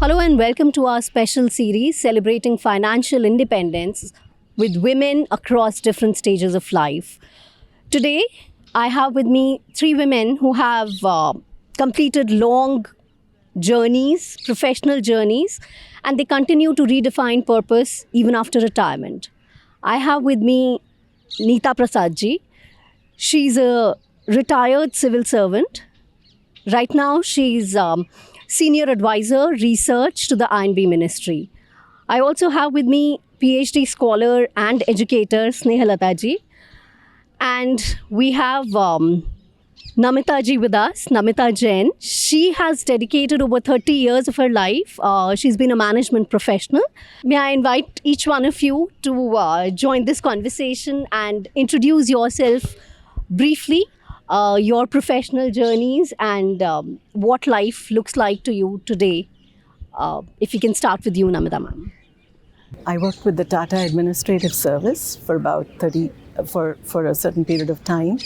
Hello and welcome to our special series celebrating financial independence with women across different stages of life. Today, I have with me three women who have completed long journeys, professional journeys, and they continue to redefine purpose even after retirement. I have with me Neeta Prasad ji. She's a retired civil servant. Right now, she's senior advisor research to the I&B Ministry. I also have with me PhD scholar and educator Snehlata ji. And we have Namita ji with us, Namita Jain. She has dedicated over 30 years of her life. She's been a management professional. May I invite each one of you to join this conversation and introduce yourself briefly, your professional journeys and what life looks like to you today. If we can start with you, Namita ma'am. I worked with the Tata Administrative Service for about for a certain period of time,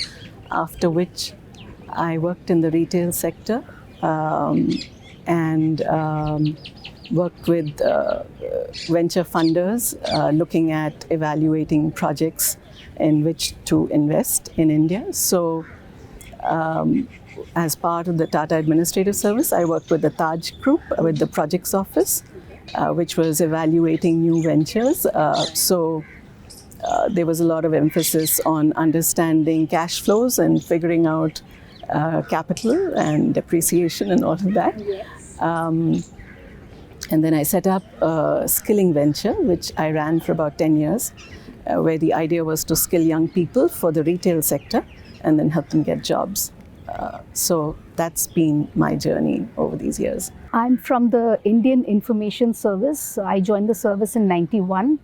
after which I worked in the retail sector and worked with venture funders looking at evaluating projects in which to invest in India. So as part of the Tata Administrative Service, I worked with the Taj Group, with the projects office, which was evaluating new ventures. There was a lot of emphasis on understanding cash flows and figuring out capital and depreciation and all of that. And then I set up a skilling venture, which I ran for about 10 years, where the idea was to skill young people for the retail sector and then help them get jobs. So that's been my journey over these years. I'm from the Indian Information Service. I joined the service in '91.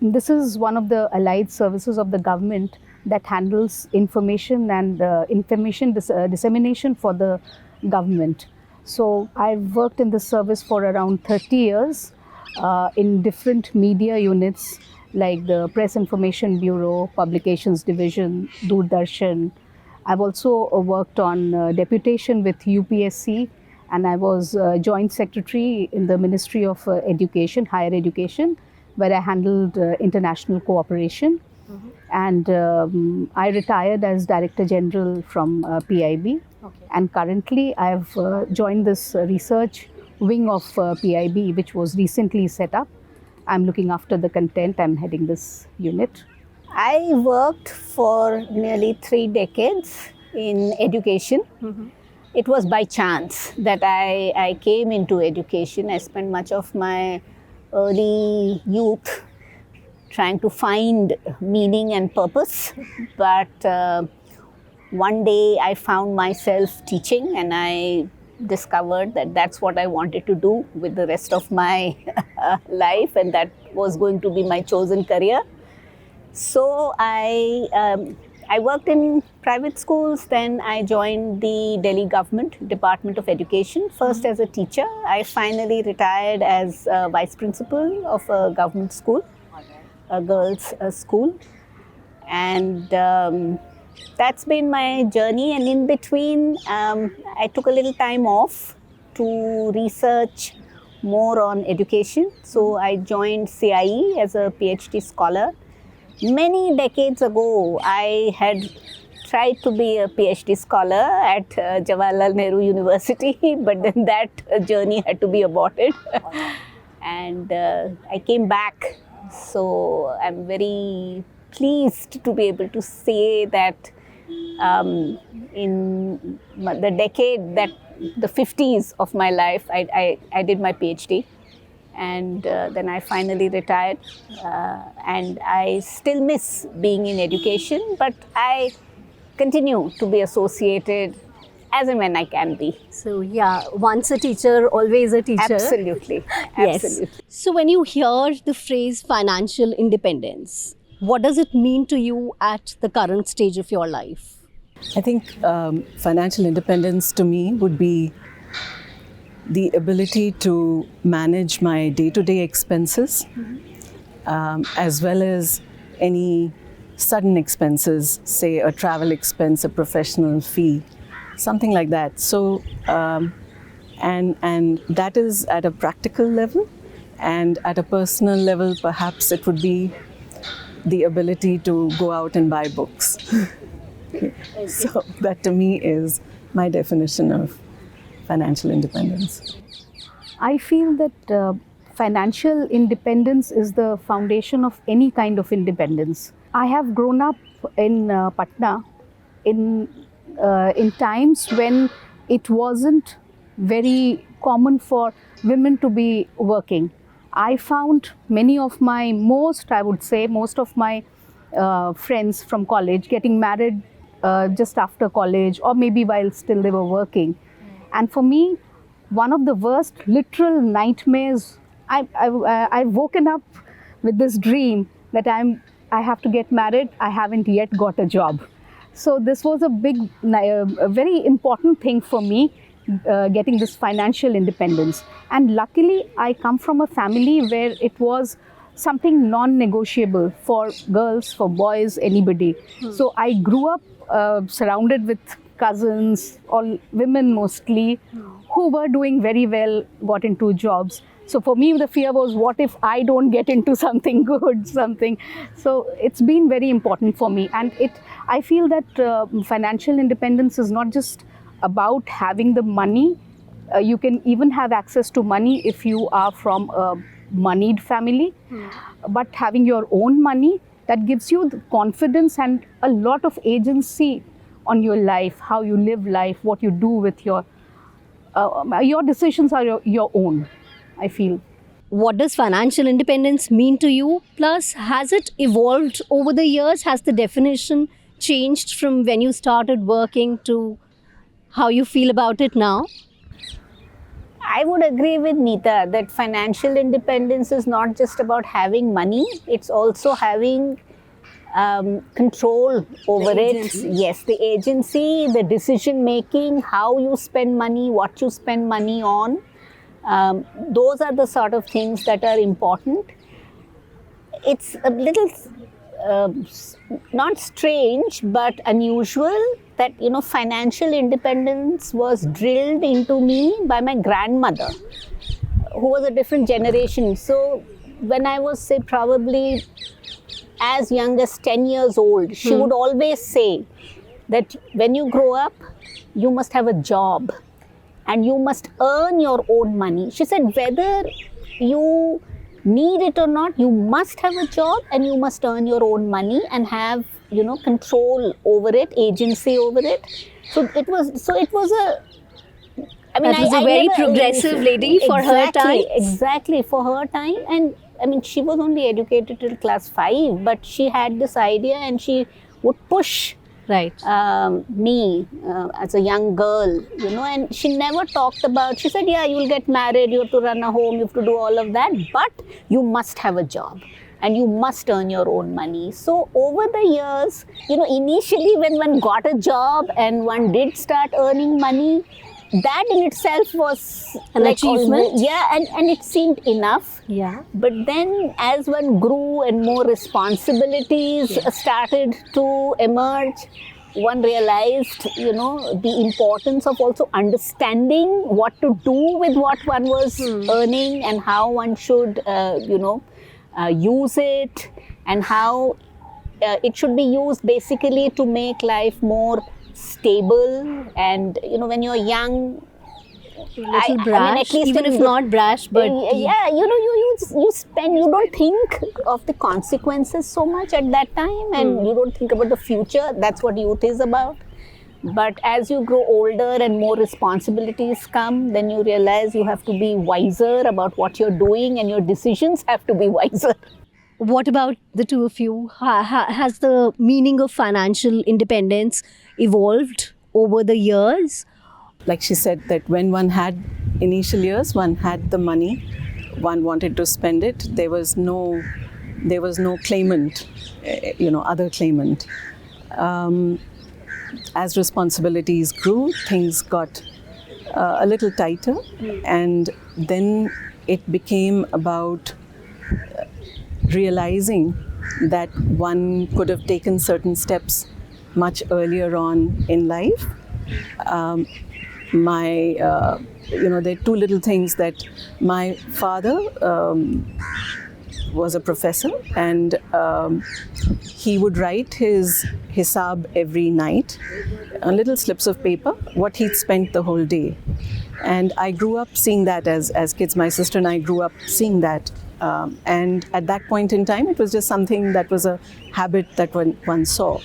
This is one of the allied services of the government that handles information and information dissemination for the government. So I've worked in this service for around 30 years in different media units like the Press Information Bureau, Publications Division, Doordarshan. I've also worked on deputation with UPSC, and I was Joint Secretary in the Ministry of Education, Higher Education, where I handled international cooperation. And I retired as Director General from PIB. Okay. And currently I've joined this research wing of PIB, which was recently set up. I'm looking after the content. I'm heading this unit. I worked for nearly 3 decades in education. It was by chance that I came into education. I spent much of my early youth trying to find meaning and purpose. But one day I found myself teaching, and I discovered that that's what I wanted to do with the rest of my life, and that was going to be my chosen career. So I worked in private schools, then I joined the Delhi government Department of Education, first as a teacher. I finally retired as vice principal of a government school, a girls' school. And that's been my journey. And in between, I took a little time off to research more on education. So I joined CIE as a PhD scholar. Many decades ago, I had tried to be a PhD scholar at Jawaharlal Nehru University, but then that journey had to be aborted. And I came back. So I'm very pleased to be able to say that in the decade that the 50s of my life, I did my PhD. And then I finally retired, and I still miss being in education, but I continue to be associated as and when I can be. So yeah, once a teacher, always a teacher. Absolutely. Yes. Absolutely. So when you hear the phrase financial independence, what does it mean to you at the current stage of your life? I think financial independence to me would be the ability to manage my day-to-day expenses, as well as any sudden expenses, say a travel expense, a professional fee, something like that. So And that is at a practical level, and at a personal level, perhaps it would be the ability to go out and buy books. So that to me is my definition of financial independence. I feel that financial independence is the foundation of any kind of independence. I have grown up in Patna in times when it wasn't very common for women to be working. I found most of my friends from college getting married just after college, or maybe while still they were working. And for me, one of the worst literal nightmares, I've woken up with this dream that I have to get married. I haven't yet got a job. So this was a very important thing for me, getting this financial independence. And luckily, I come from a family where it was something non-negotiable for girls, for boys, anybody. So I grew up surrounded with cousins, all women mostly, who were doing very well, got into jobs. So for me, the fear was, what if I don't get into something good, something? So it's been very important for me. And I feel that financial independence is not just about having the money. You can even have access to money if you are from a moneyed family. But having your own money, that gives you the confidence and a lot of agency on your life, how you live life, what you do with your decisions are your own, I feel. What does financial independence mean to you? Plus, has it evolved over the years? Has the definition changed from when you started working to how you feel about it now? I would agree with Neeta that financial independence is not just about having money, it's also having control over it. Yes, the agency, the decision making, how you spend money, what you spend money on. Those are the sort of things that are important. It's a little not strange but unusual that financial independence was drilled into me by my grandmother, who was a different generation. So when I was, say, probably as young as 10 years old, she would always say that when you grow up, you must have a job and you must earn your own money. She said, whether you need it or not, you must have a job and you must earn your own money and have, control over it, agency over it. So it was a, I mean, that was a very progressive lady for her time. Exactly, for her time. And I mean, she was only educated till class 5, but she had this idea and she would push me as a young girl, and she never talked about, she said, yeah, you'll get married, you have to run a home, you have to do all of that, but you must have a job and you must earn your own money. So over the years, initially when one got a job and one did start earning money, that in itself was an achievement. And it seemed enough. Yeah. But then as one grew and more responsibilities started to emerge, one realized, the importance of also understanding what to do with what one was earning and how one should, use it, and how it should be used basically to make life more stable. And when you're young, a little brash, even if not brash, but you spend, you don't think of the consequences so much at that time, and you don't think about the future. That's what youth is about. But as you grow older and more responsibilities come, then you realize you have to be wiser about what you're doing, and your decisions have to be wiser. What about the two of you? Has the meaning of financial independence evolved over the years? Like she said, that when one had initial years, one had the money, one wanted to spend it. There was no claimant, other claimant. As responsibilities grew, things got a little tighter, and then it became about realizing that one could have taken certain steps much earlier on in life. my, there are two little things that my father was a professor, and he would write his hisab every night on little slips of paper, what he'd spent the whole day. And I grew up seeing that as kids. My sister and I grew up seeing that. And at that point in time, it was just something that was a habit that one saw.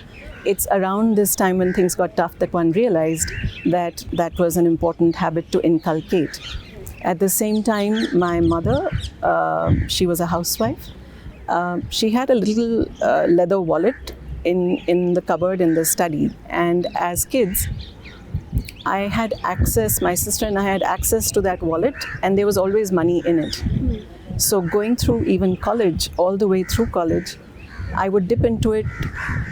It's around this time when things got tough that one realized that that was an important habit to inculcate. At the same time, my mother, she was a housewife. She had a little leather wallet in the cupboard in the study. And as kids, I had access, my sister and I had access to that wallet, and there was always money in it. So going through even college, all the way through college, I would dip into it,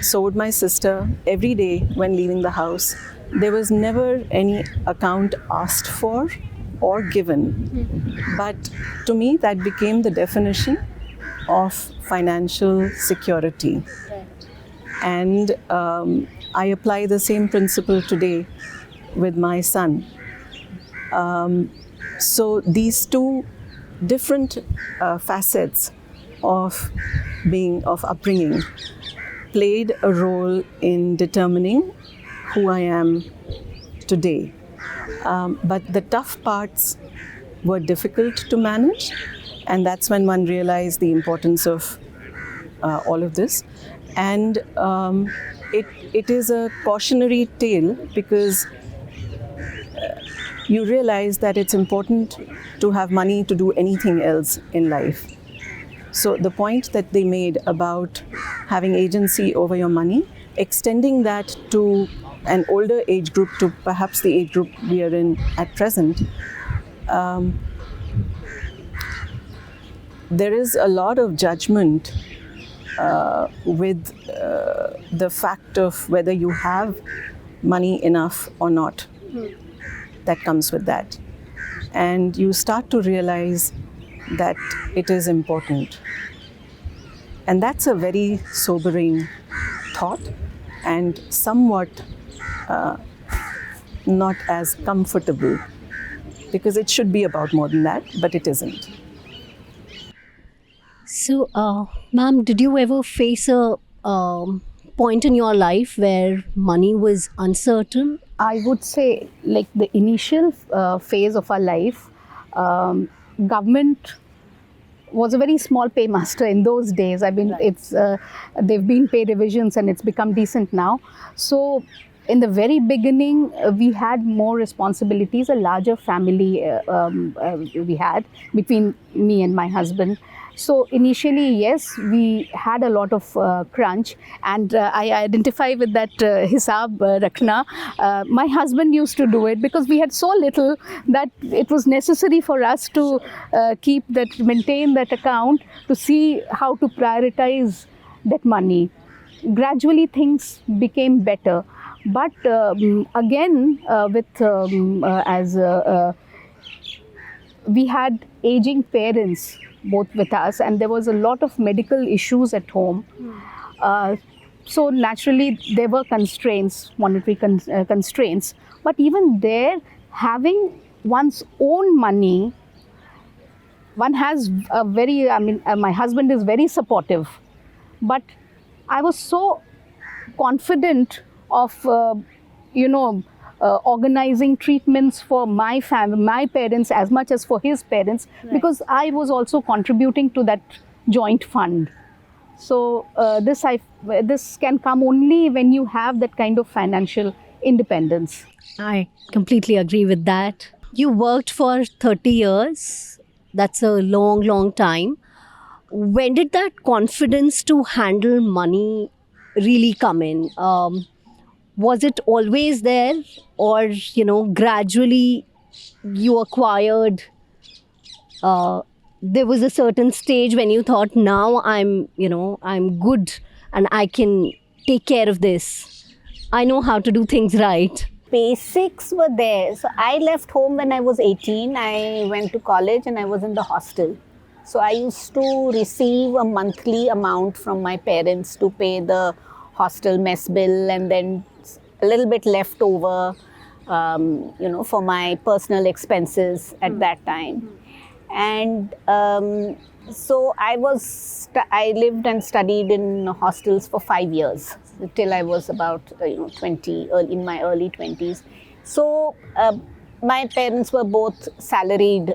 so would my sister, every day when leaving the house. There was never any account asked for or given. But to me, that became the definition of financial security. And I apply the same principle today with my son. So these two different facets of upbringing played a role in determining who I am today. But the tough parts were difficult to manage, and that's when one realized the importance of all of this. And it is a cautionary tale, because you realize that it's important to have money to do anything else in life. So the point that they made about having agency over your money, extending that to an older age group, to perhaps the age group we are in at present, there is a lot of judgment with the fact of whether you have money enough or not. That comes with that. And you start to realize that it is important. And that's a very sobering thought, and somewhat not as comfortable, because it should be about more than that, but it isn't. So, ma'am, did you ever face a point in your life where money was uncertain? I would say, like the initial phase of our life, government was a very small paymaster in those days. I mean, it's they've been pay revisions and it's become decent now. So in the very beginning, we had more responsibilities, a larger family we had between me and my husband. So initially, yes, we had a lot of crunch, and I identify with that hisab rakhna. My husband used to do it because we had so little that it was necessary for us to maintain that account, to see how to prioritize that money. Gradually, things became better, but again, we had aging parents both with us, and there was a lot of medical issues at home. So naturally there were constraints, monetary constraints, but even there, having one's own money, one has a very, my husband is very supportive, but I was so confident of organizing treatments for my family, my parents, as much as for his parents, right, because I was also contributing to that joint fund. So this can come only when you have that kind of financial independence. I completely agree with that. You worked for 30 years. That's a long, long time. When did that confidence to handle money really come in? Was it always there, or gradually you acquired? There was a certain stage when you thought, now I'm good and I can take care of this. I know how to do things right. Basics were there. So I left home when I was 18. I went to college and I was in the hostel. So I used to receive a monthly amount from my parents to pay the hostel mess bill, and then a little bit left over. for my personal expenses at that time. And so I lived and studied in hostels for 5 years till I was about 20, in my early 20s. So my parents were both salaried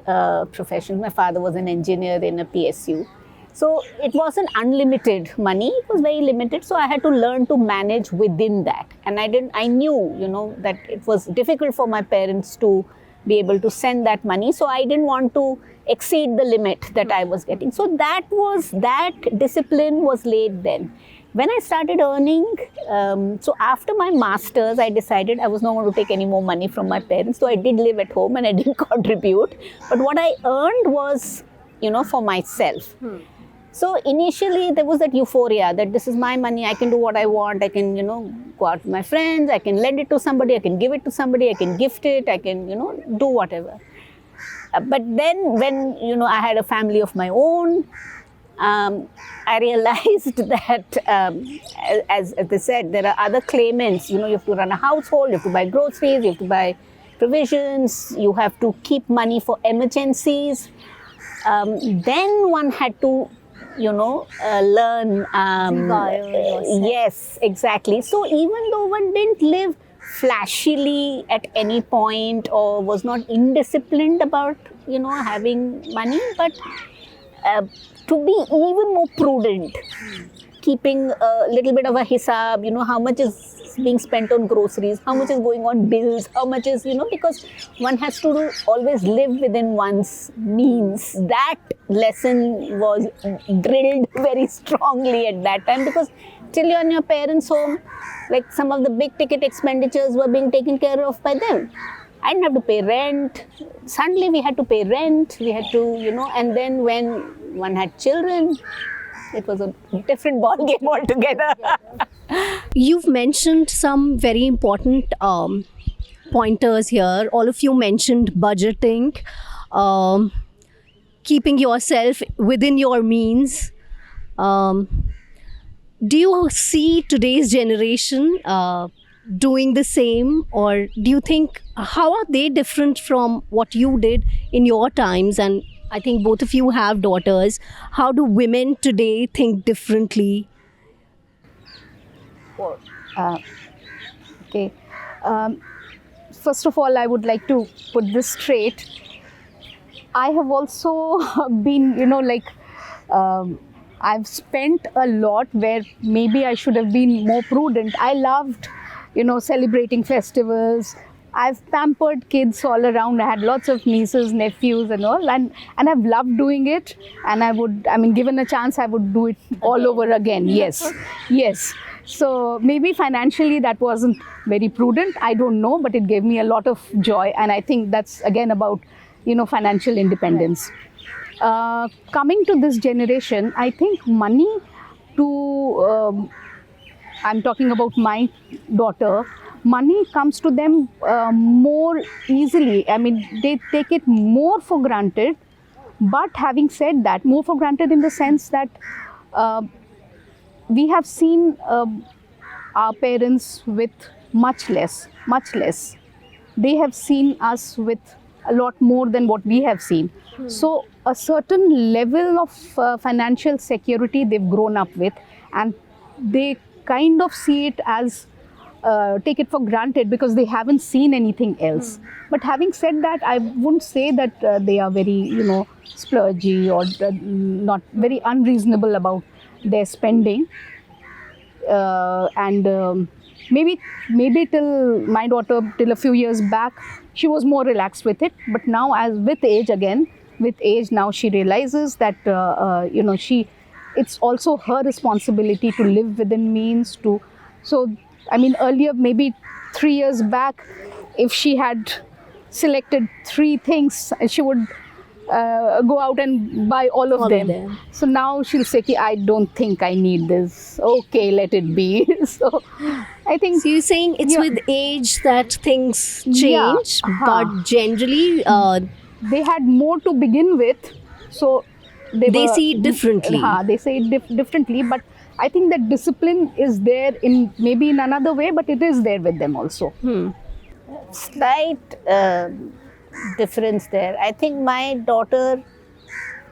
professionals. My father was an engineer in a PSU. So it wasn't unlimited money, it was very limited. So I had to learn to manage within that. And I knew, that it was difficult for my parents to be able to send that money. So I didn't want to exceed the limit that I was getting. So that discipline was laid then. When I started earning, so after my master's, I decided I was not going to take any more money from my parents. So I did live at home and I didn't contribute. But what I earned was, for myself. So initially there was that euphoria that this is my money, I can do what I want, I can, go out with my friends, I can lend it to somebody, I can give it to somebody, I can gift it, I can, do whatever. But then when, I had a family of my own, I realized that, as they said, there are other claimants. You have to run a household, you have to buy groceries, you have to buy provisions, you have to keep money for emergencies. Then one had to, learn. Yes, exactly. So even though one didn't live flashily at any point or was not indisciplined about, having money, but to be even more prudent, keeping a little bit of a hisab, how much is being spent on groceries, how much is going on bills, how much is, because one has to always live within one's means. That lesson was drilled very strongly at that time, because till you're in your parents' home, like some of the big ticket expenditures were being taken care of by them. I didn't have to pay rent. Suddenly we had to pay rent. We had to, and then when one had children, it was a different ball game altogether. You've mentioned some very important pointers here. All of you mentioned budgeting, keeping yourself within your means. Do you see today's generation doing the same, or do you think, how are they different from what you did in your times? And I think both of you have daughters. How do women today think differently? Okay. First of all, I would like to put this straight. I have also been, I've spent a lot where maybe I should have been more prudent. I loved, celebrating festivals. I've pampered kids all around. I had lots of nieces, nephews and all, and I've loved doing it. And given a chance, I would do it all over again. Yes, yes. So maybe financially that wasn't very prudent. I don't know, but it gave me a lot of joy. And I think that's again about, financial independence. Coming to this generation, I think money I'm talking about my daughter, money comes to them more easily. They take it more for granted. But having said that, more for granted in the sense that we have seen our parents with much less. They have seen us with a lot more than what we have seen. So a certain level of financial security they've grown up with, and they kind of see it as take it for granted because they haven't seen anything else. But having said that, I wouldn't say that they are very, splurgy or not very unreasonable about their spending. Maybe till my daughter, till a few years back, she was more relaxed with it. But now, with age now she realizes that it's also her responsibility to live within means. Earlier, maybe 3 years back, if she had selected 3 things, she would go out and buy all of them. So now she'll say, I don't think I need this. Okay, let it be. So I think... So you're saying it's with age that things change, but generally... they had more to begin with, so they see it differently. They say it differently, but I think that discipline is there in maybe in another way, but it is there with them also. slight difference there. I think my daughter,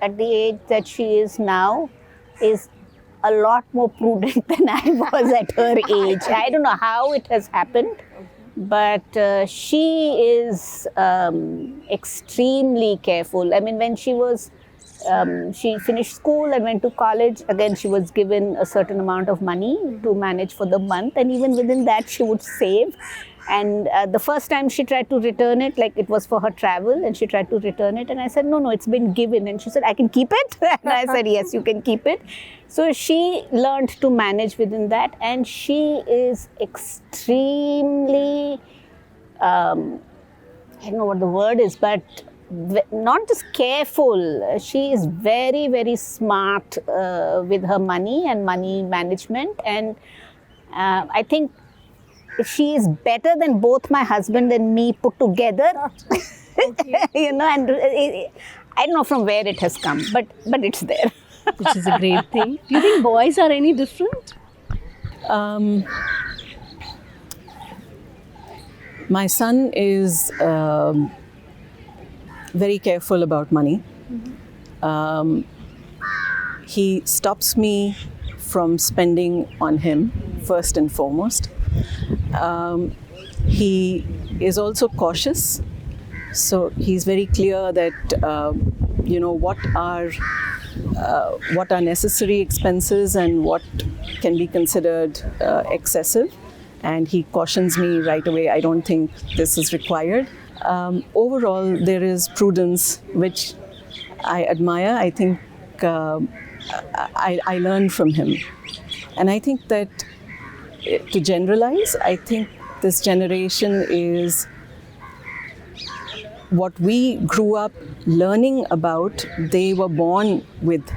at the age that she is now, is a lot more prudent than I was at her age. I don't know how it has happened, but she is extremely careful. I mean, when she finished school and went to college, again, she was given a certain amount of money to manage for the month, and even within that, she would save. And the first time she tried to return it, like it was for her travel, and she tried to return it, and I said, no, it's been given. And she said, I can keep it? And I said, yes, you can keep it. So she learned to manage within that, and she is extremely, I don't know what the word is, but not just careful. She is very, very smart with her money and money management. And I think she is better than both my husband and me put together. You know, and I don't know from where it has come, but it's there. Which is a great thing. Do you think boys are any different? My son is very careful about money. He stops me from spending on him, first and foremost. He is also cautious. So he's very clear that, what are necessary expenses and what can be considered excessive. And he cautions me right away, I don't think this is required. Overall, there is prudence, which I admire. I think I learn from him. And I think that, to generalize, I think this generation is what we grew up learning about, they were born with.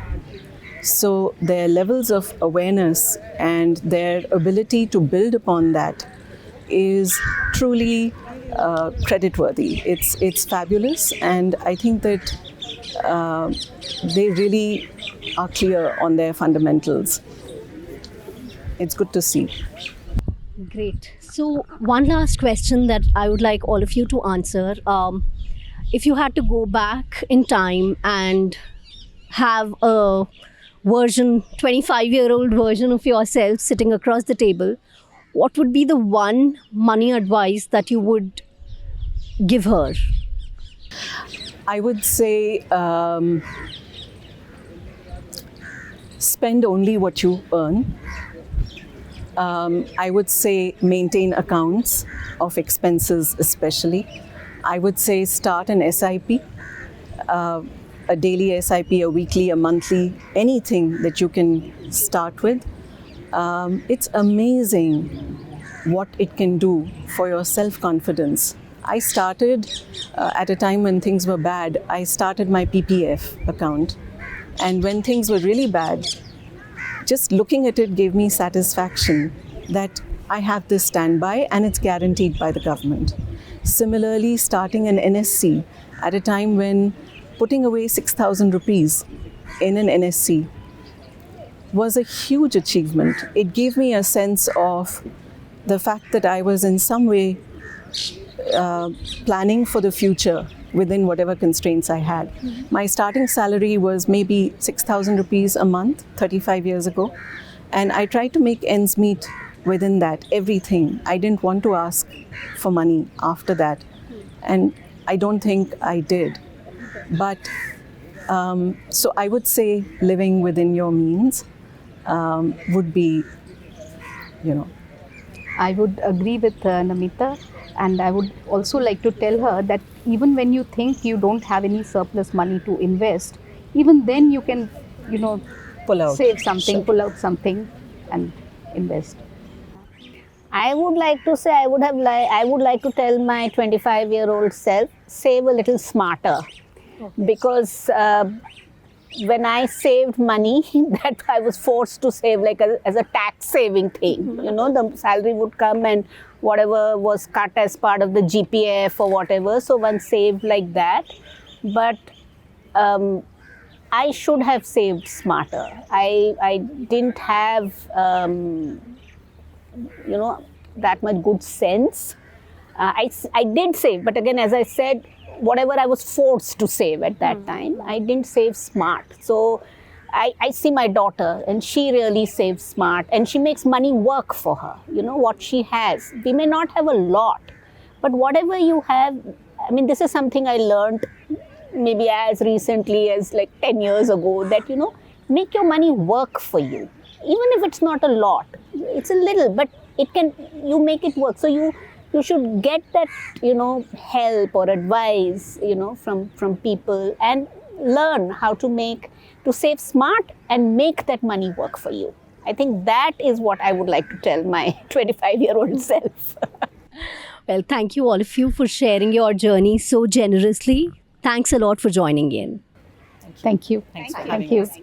So their levels of awareness and their ability to build upon that is truly creditworthy. It's fabulous, and I think that they really are clear on their fundamentals. It's good to see. Great. So one last question that I would like all of you to answer. If you had to go back in time and have a 25-year-old version of yourself sitting across the table, what would be the one money advice that you would give her? I would say spend only what you earn. I would say maintain accounts of expenses especially. I would say start an SIP, a daily SIP, a weekly, a monthly, anything that you can start with. It's amazing what it can do for your self-confidence. I started at a time when things were bad. I started my PPF account. And when things were really bad, just looking at it gave me satisfaction that I have this standby and it's guaranteed by the government. Similarly, starting an NSC at a time when putting away 6,000 rupees in an NSC was a huge achievement. It gave me a sense of the fact that I was in some way planning for the future within whatever constraints I had. My starting salary was maybe 6,000 rupees a month 35 years ago, and I tried to make ends meet within that, everything. I didn't want to ask for money after that, and I don't think I did. But so I would say living within your means would be, I would agree with Namita, and I would also like to tell her that even when you think you don't have any surplus money to invest, even then you can, pull out. save something, pull out something and invest. I would like to say, I would like to tell my 25-year-old self, save a little smarter. Okay. Because when I saved money, that I was forced to save like as a tax saving thing. The salary would come and whatever was cut as part of the GPF or whatever. So one saved like that. But I should have saved smarter. I didn't have, that much good sense. I did save, but again, as I said, whatever I was forced to save at that time, I didn't save smart. So I see my daughter, and she really saves smart, and she makes money work for her. You know, what she has. We may not have a lot, but whatever you have, I mean, this is something I learned maybe as recently as like 10 years ago, that, you know, make your money work for you. Even if it's not a lot, it's a little, but it can, you make it work. So you should get that, you know, help or advice, you know, from people, and learn how to save smart and make that money work for you. I think that is what I would like to tell my 25-year-old self. Well, thank you all of you for sharing your journey so generously. Thanks a lot for joining in. Thank you. Thanks for Thank having you. us.